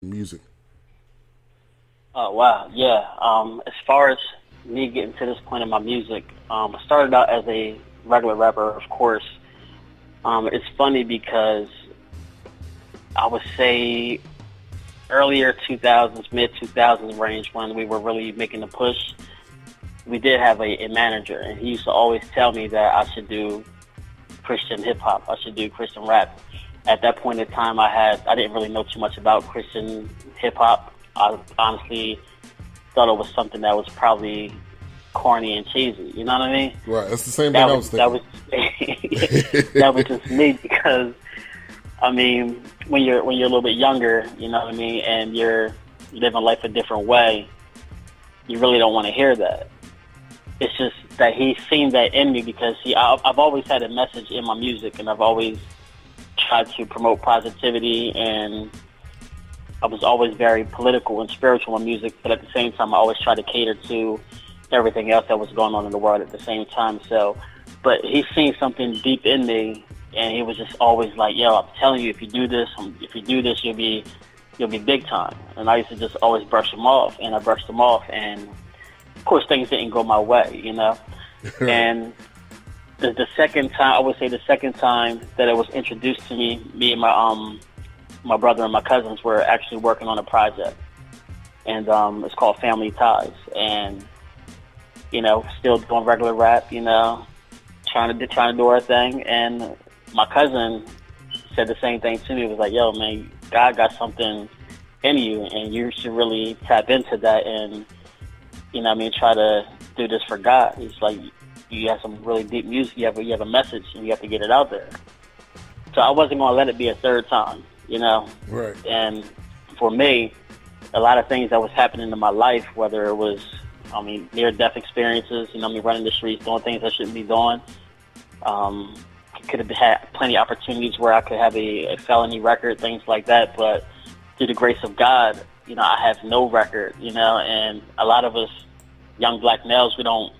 music? Oh, wow. Yeah. As far as me getting to this point in my music, I started out as a regular rapper, of course. It's funny because I would say earlier 2000s, mid-2000s range, when we were really making the push, we did have a manager, and he used to always tell me that I should do Christian hip-hop, I should do Christian rap. At that point in time, I didn't really know too much about Christian hip-hop. I honestly thought it was something that was probably corny and cheesy, you know what I mean? Right, that's the same thing I was thinking. That was just me, because I mean, when you're a little bit younger, you know what I mean, and you're living life a different way, you really don't want to hear that. It's just that he's seen that in me, because I've always had a message in my music, and I've always tried to promote positivity, and I was always very political and spiritual in music, but at the same time, I always tried to cater to everything else that was going on in the world at the same time. So, but he's seen something deep in me, and he was just always like, "Yo, I'm telling you, if you do this, you'll be big time." And I used to just always brush him off, and I brushed him off, and of course, things didn't go my way, you know. And the second time, I would say the second time that it was introduced to me and my brother and my cousins were actually working on a project, and it's called Family Ties, and you know, still doing regular rap, you know, trying to do our thing. And my cousin said the same thing to me. It was like, "Yo, man, God got something in you, and you should really tap into that, and you know what I mean, try to do this for God." He's like, "You have some really deep music, you have a message, and you have to get it out there." So I wasn't going to let it be a third time, you know. Right. And for me, a lot of things that was happening in my life, whether it was, I mean, near-death experiences, you know, me running the streets, doing things I shouldn't be doing. Could have had plenty of opportunities where I could have a felony record, things like that. But through the grace of God, you know, I have no record, you know, and a lot of us young black males, we don't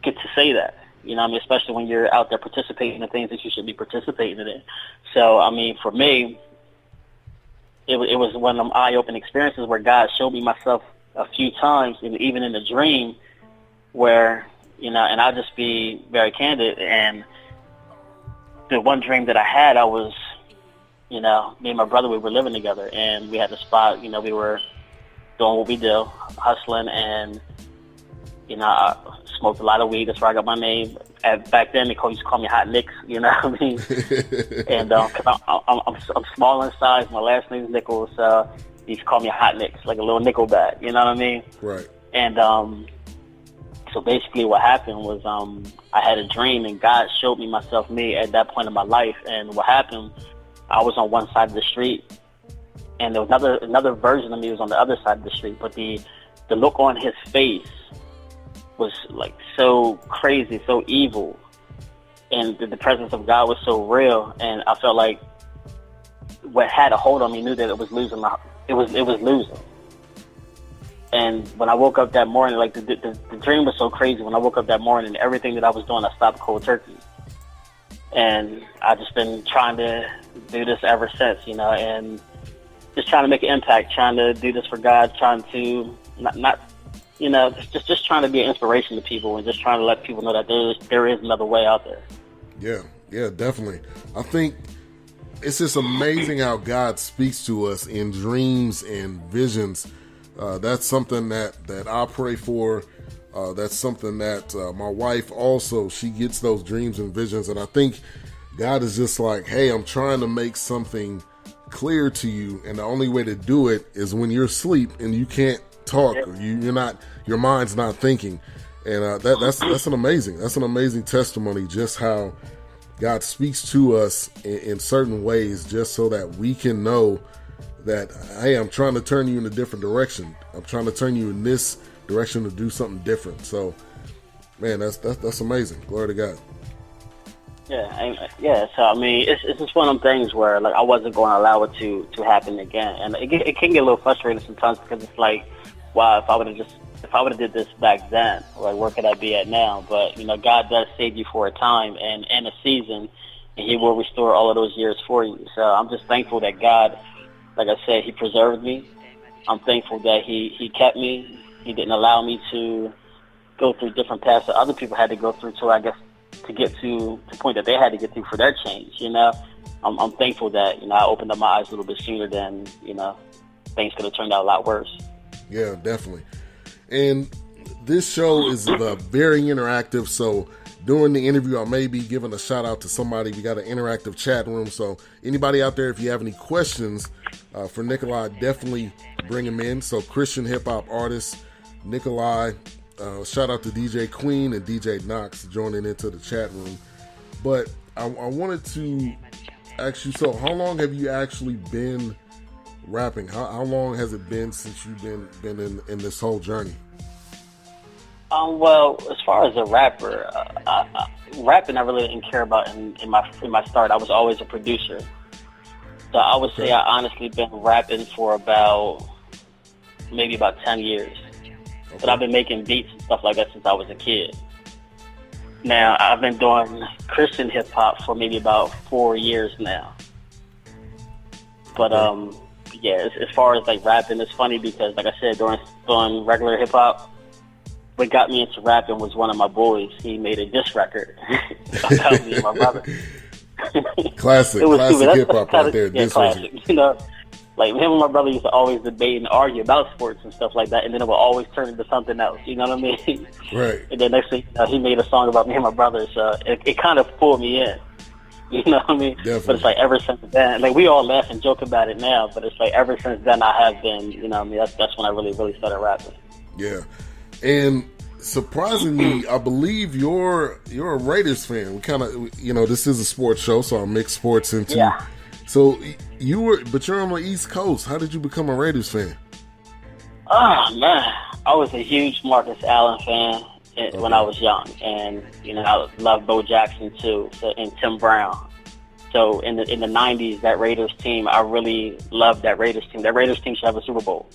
get to say that, you know what I mean, especially when you're out there participating in things that you should be participating in. So, I mean, for me, it was one of them eye-opening experiences where God showed me myself a few times, and even in a dream, where, you know, and I'll just be very candid, and the one dream that I had, I was, you know, me and my brother, we were living together, and we had a spot, you know, we were doing what we do, hustling, and, you know, I smoked a lot of weed. That's where I got my name. Back then, they used to call me Hot Nicks, you know what I mean? And cause I'm small in size. My last name is Nichols, so they used to call me Hot Nicks, like a little nickel bat, you know what I mean? Right. And so basically what happened was I had a dream, and God showed me me at that point in my life. And what happened, I was on one side of the street, and there was another version of me was on the other side of the street. But the look on his face was like so crazy, so evil, and the presence of God was so real. And I felt like what had a hold on me knew that it was losing. It was losing. And when I woke up that morning, like the dream was so crazy. When I woke up that morning, everything that I was doing, I stopped cold turkey. And I've just been trying to do this ever since, you know, and just trying to make an impact, trying to do this for God, trying to not you know, just trying to be an inspiration to people, and just trying to let people know that there is another way out there. Yeah, definitely. I think it's just amazing how God speaks to us in dreams and visions. That's something that I pray for. That's something that my wife also, she gets those dreams and visions. And I think God is just like, hey, I'm trying to make something clear to you. And the only way to do it is when you're asleep and you can't talk, or you're not, your mind's not thinking. And that's an amazing testimony, just how God speaks to us in certain ways, just so that we can know that, hey, I'm trying to turn you in a different direction. I'm trying to turn you in this direction to do something different. So, man, that's amazing. Glory to God. Yeah. So I mean, it's just one of them things where, like, I wasn't going to allow it to happen again, and it can get a little frustrating sometimes, because it's like, wow, if I would have did this back then, like, where could I be at now? But you know, God does save you for a time and a season, and He will restore all of those years for you. So I'm just thankful that God like I said, he preserved me. I'm thankful that he kept me. He didn't allow me to go through different paths that other people had to go through to, I guess, to get to the point that they had to get through for their change, you know. I'm thankful that, I opened up my eyes a little bit sooner than, things could have turned out a lot worse. Yeah, definitely. And this show is very interactive, so during the interview, I may be giving a shout out to somebody. We got an interactive chat room, so anybody out there, if you have any questions for Nikoleye, definitely bring them in. So Christian hip-hop artist Nikoleye, shout out to DJ Queen and DJ Knox joining into the chat room. But I wanted to ask you, so how long have you actually been rapping? How long has it been since you've been in this whole journey? Well, as far as a rapper, rapping I really didn't care about in my start. I was always a producer. So I would say I honestly been rapping for maybe about 10 years. Okay. But I've been making beats and stuff like that since I was a kid. Now, I've been doing Christian hip-hop for maybe about 4 years now. But, yeah, as far as, like, rapping, it's funny because, like I said, doing regular hip-hop, what got me into rapping was one of my boys. He made a diss record about me and my brother. Classic hip-hop right there. Yeah, classic. Like him and my brother used to always debate and argue about sports and stuff like that, and then it would always turn into something else. You know what I mean? Right. And then next thing he made a song about me and my brother, so it kind of pulled me in. You know what I mean? Definitely. But it's like ever since then, like we all laugh and joke about it now, but it's like ever since then I have been, you know what I mean? That's when I really started rapping. Yeah. And surprisingly, I believe you're a Raiders fan. We kind of, this is a sports show, so I'll mix sports into. Yeah. So but you're on the East Coast. How did you become a Raiders fan? Oh man, I was a huge Marcus Allen fan when I was young, and I loved Bo Jackson too, and Tim Brown. So in the 90s, that Raiders team, I really loved that Raiders team. That Raiders team should have a Super Bowl.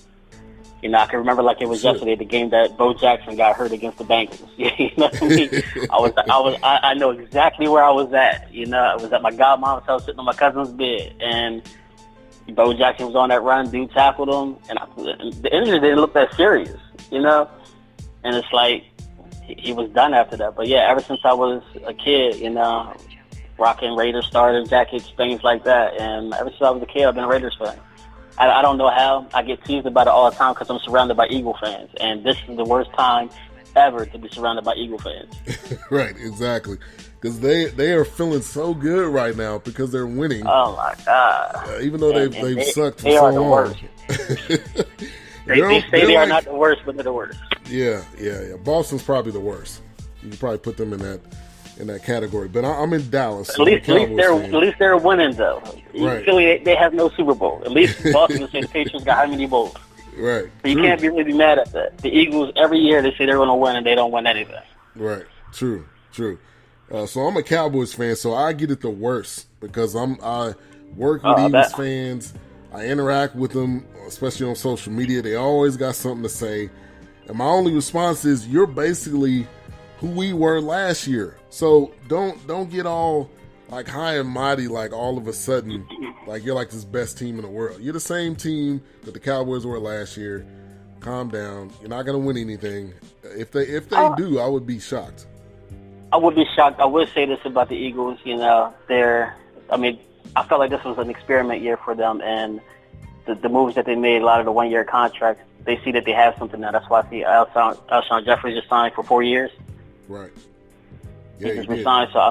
I can remember like it was yesterday, the game that Bo Jackson got hurt against the Bengals. You know what I mean? I know exactly where I was at. I was at my godmom's house sitting on my cousin's bed, and Bo Jackson was on that run. Dude tackled him, and the injury didn't look that serious, And it's like he was done after that. But yeah, ever since I was a kid, rocking Raiders starter jackets, things like that, and ever since I was a kid, I've been a Raiders fan. I don't know how. I get teased about it all the time because I'm surrounded by Eagle fans. And this is the worst time ever to be surrounded by Eagle fans. Right, exactly. Because they are feeling so good right now because they're winning. Oh, my God. Even though they've sucked for so long. They are the worst. They say they are not the worst, but they're the worst. Yeah. Boston's probably the worst. You can probably put them in that category. But I'm in Dallas. So at least they're winning, though. Right. Philly, they have no Super Bowl. At least Boston and the Patriots got how many bowls? Right. So you can't really be mad at that. The Eagles, every year they say they're going to win, and they don't win anything. Right. True. So I'm a Cowboys fan, so I get it the worst because I work with Eagles fans. I interact with them, especially on social media. They always got something to say. And my only response is, you're basically who we were last year. So don't get all like high and mighty, like all of a sudden, like you're like this best team in the world. You're the same team that the Cowboys were last year. Calm down. You're not going to win anything. If they do, I would be shocked. I would be shocked. I would say this about the Eagles. I felt like this was an experiment year for them, and the moves that they made, a lot of the one-year contracts, they see that they have something now. That's why I see Alshon Jeffrey just signed for 4 years. Right. Yeah, he just resigned. So I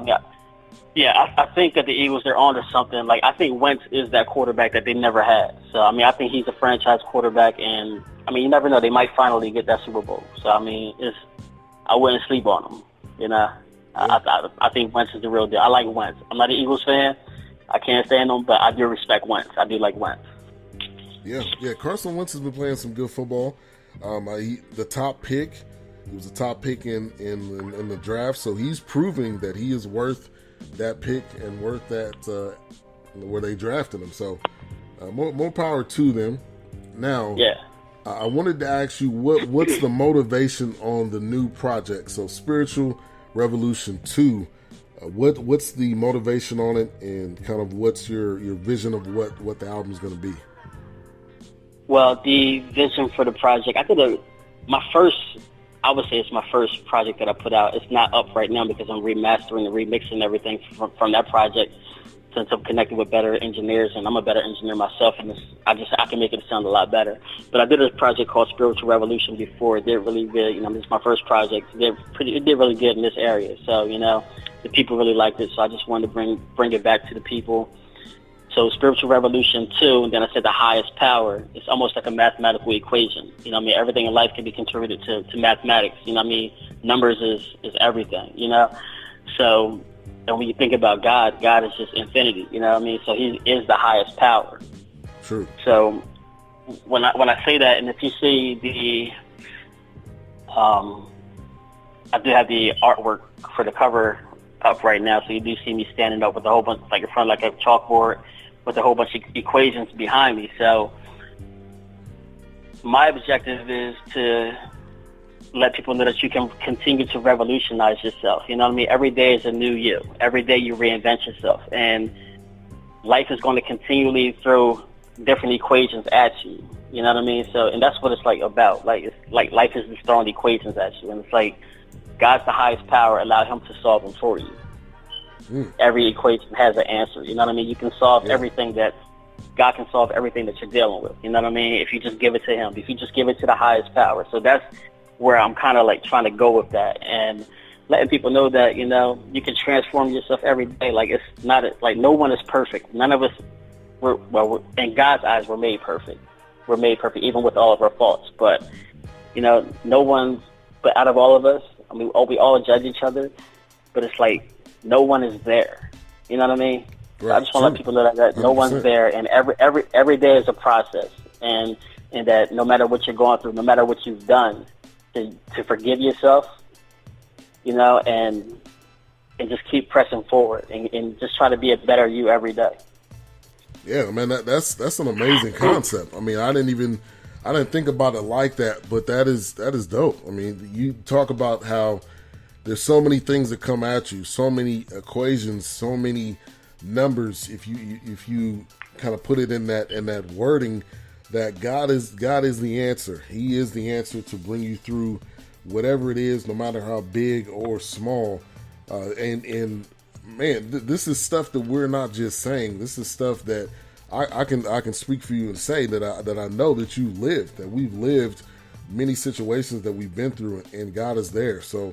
think that the Eagles, they're on to something. Like, I think Wentz is that quarterback that they never had. So I think he's a franchise quarterback, and you never know, they might finally get that Super Bowl. So I wouldn't sleep on them. Yeah. I think Wentz is the real deal. I like Wentz. I'm not an Eagles fan. I can't stand them, but I do respect Wentz. I do like Wentz. Yeah. Carson Wentz has been playing some good football. The top pick. He was a top pick in the draft, so he's proving that he is worth that pick and worth that where they drafted him. So more power to them. Now, I wanted to ask you what's the motivation on the new project? So Spiritual Revolution 2. What's the motivation on it, and kind of what's your vision of what the album's going to be? Well, the vision for the project, I would say it's my first project that I put out. It's not up right now because I'm remastering and remixing everything from that project, since I'm connected with better engineers, and I'm a better engineer myself, and I can make it sound a lot better. But I did a project called Spiritual Revolution before. It did really good. This is my first project. It did really good in this area. So, the people really liked it. So I just wanted to bring it back to the people. So Spiritual Revolution 2, and then I said the highest power. It's almost like a mathematical equation. Everything in life can be contributed to mathematics. Numbers is everything, So, and when you think about God, God is just infinity, So he is the highest power. True. So when I say that, and if you see I do have the artwork for the cover up right now, so you do see me standing up with a whole bunch, like in front of like a chalkboard, with a whole bunch of equations behind me. So my objective is to let people know that you can continue to revolutionize yourself. Every day is a new you. Every day you reinvent yourself. And life is going to continually throw different equations at you. So, and that's what it's like about. It's like life is just throwing equations at you. And it's like God's the highest power. Allow him to solve them for you. Every equation has an answer. You can solve everything God can solve everything that you're dealing with. If you just give it to him, if you just give it to the highest power. So that's where I'm kind of like trying to go with that, and letting people know that, you can transform yourself every day. It's not like no one is perfect. None of us, in God's eyes, we're made perfect. We're made perfect, even with all of our faults. But, no one, but out of all of us, we all judge each other, but it's like, no one is there. You know what I mean? Right. So I just want to let people know that no 100%. One's there, and every day is a process, and that no matter what you're going through, no matter what you've done, to forgive yourself, and just keep pressing forward, and just try to be a better you every day. Yeah, man, that's an amazing concept. I didn't think about it like that, but that is dope. You talk about how there's so many things that come at you, so many equations, so many numbers. If you kind of put it in that wording, that God is the answer. He is the answer to bring you through whatever it is, no matter how big or small. And man, this is stuff that we're not just saying. This is stuff that I can speak for you and say that I know that you lived, that we've lived many situations that we've been through, and God is there. So,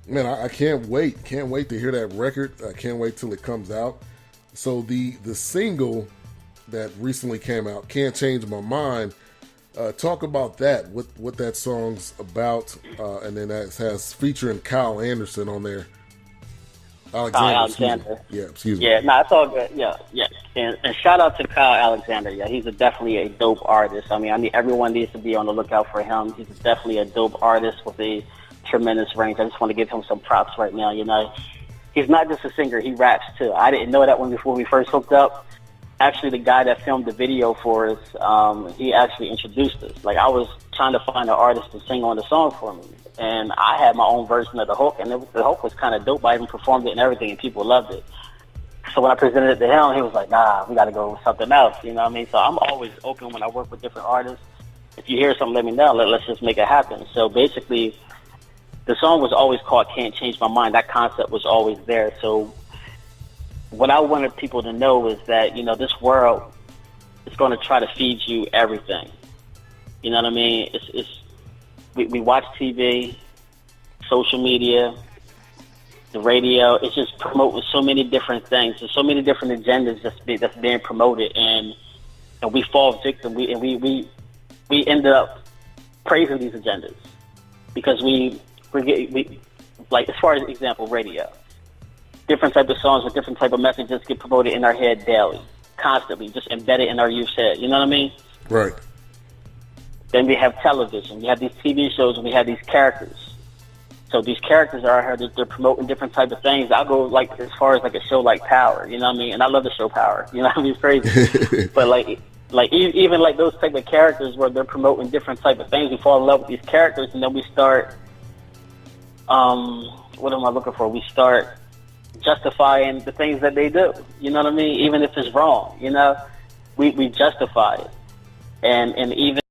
man, I can't wait to hear that record. I can't wait till it comes out. So the single that recently came out, Can't Change My Mind, talk about that, what that song's about, and then that has featuring Kyle Anderson on there. Alexander. Excuse me. Yeah, no, it's all good. Yeah. And shout out to Kyle Alexander. Yeah, he's definitely a dope artist. Everyone needs to be on the lookout for him. He's definitely a dope artist with a tremendous range. I just want to give him some props right now. He's not just a singer; he raps too. I didn't know that before we first hooked up. Actually, the guy that filmed the video for us, he actually introduced us. I was trying to find an artist to sing on the song for me, and I had my own version of the hook, and the hook was kind of dope. I even performed it and everything, and people loved it. So when I presented it to him, he was like, "Nah, we got to go with something else." So I'm always open when I work with different artists. If you hear something, let me know. Let's just make it happen. So basically, the song was always called Can't Change My Mind. That concept was always there. So what I wanted people to know is that, this world is going to try to feed you everything. You know what I mean? We watch TV, social media, the radio. It's just promoting so many different things. There's so many different agendas that's being promoted, and we fall victim. We end up praising these agendas because we like, as far as example, radio. Different type of songs with different type of messages get promoted in our head daily, constantly, just embedded in our youth's head. You know what I mean? Right. Then we have television. We have these TV shows, and we have these characters. So these characters are out here, they're promoting different type of things. I'll go as far as a show like Power. You know what I mean? And I love the show Power. You know what I mean? It's crazy. But even those type of characters where they're promoting different type of things, we fall in love with these characters, and then we start. What am I looking for? We start justifying the things that they do. You know what I mean? Even if it's wrong, we justify it. and even